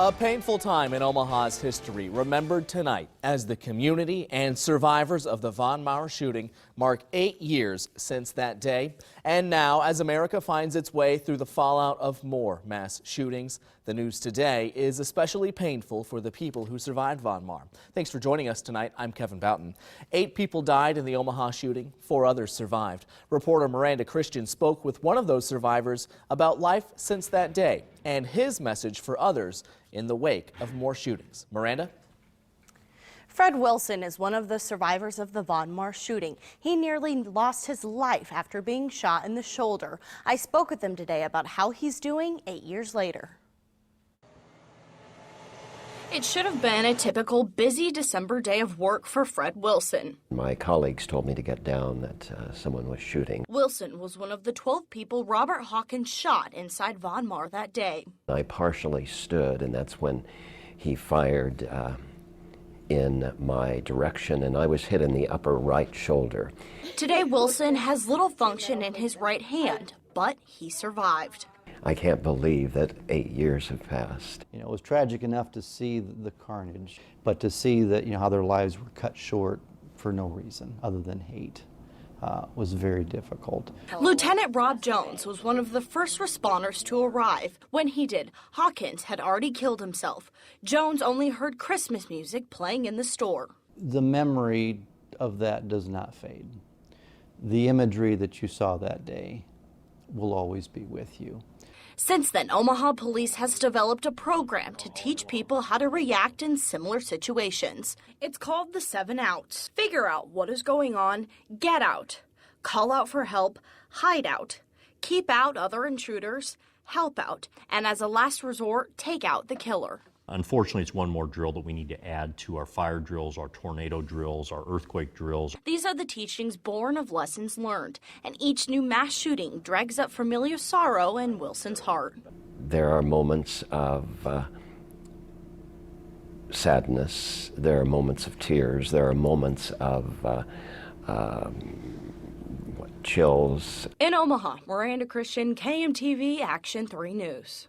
A painful time in Omaha's history remembered tonight as the community and survivors of the Von Maur shooting mark 8 years since that day. And now, as America finds its way through the fallout of more mass shootings, the news today is especially painful for the people who survived Von Maur. Thanks for joining us tonight. I'm Kevin Boughton. 8 people died in the Omaha shooting. 4 others survived. Reporter Miranda Christian spoke with one of those survivors about life since that day and his message for others in the wake of more shootings. Miranda? Fred Wilson is one of the survivors of the Von Maur shooting. He nearly lost his life after being shot in the shoulder. I spoke with him today about how he's doing 8 years later. It should have been a typical busy December day of work for Fred Wilson. My colleagues told me to get down that someone was shooting. Wilson was one of the 12 people Robert Hawkins shot inside Von Maur that day. I partially stood, and that's when he fired in my direction, and I was hit in the upper right shoulder. Today, Wilson has little function in his right hand, but he survived. I can't believe that 8 years have passed. You know, it was tragic enough to see the carnage, but to see that, how their lives were cut short for no reason other than hate was very difficult. Lieutenant Rob Jones was one of the first responders to arrive. When he did, Hawkins had already killed himself. Jones only heard Christmas music playing in the store. The memory of that does not fade. The imagery that you saw that day will always be with you. Since then, Omaha Police has developed a program to teach people how to react in similar situations. It's called the 7 Outs. Figure out what is going on, get out, call out for help, hide out, keep out other intruders, help out, and as a last resort, take out the killer. Unfortunately, it's one more drill that we need to add to our fire drills, our tornado drills, our earthquake drills. These are the teachings born of lessons learned, and each new mass shooting drags up familiar sorrow in Wilson's heart. There are moments of sadness, there are moments of tears, there are moments of chills. In Omaha, Miranda Christian, KMTV Action 3 News.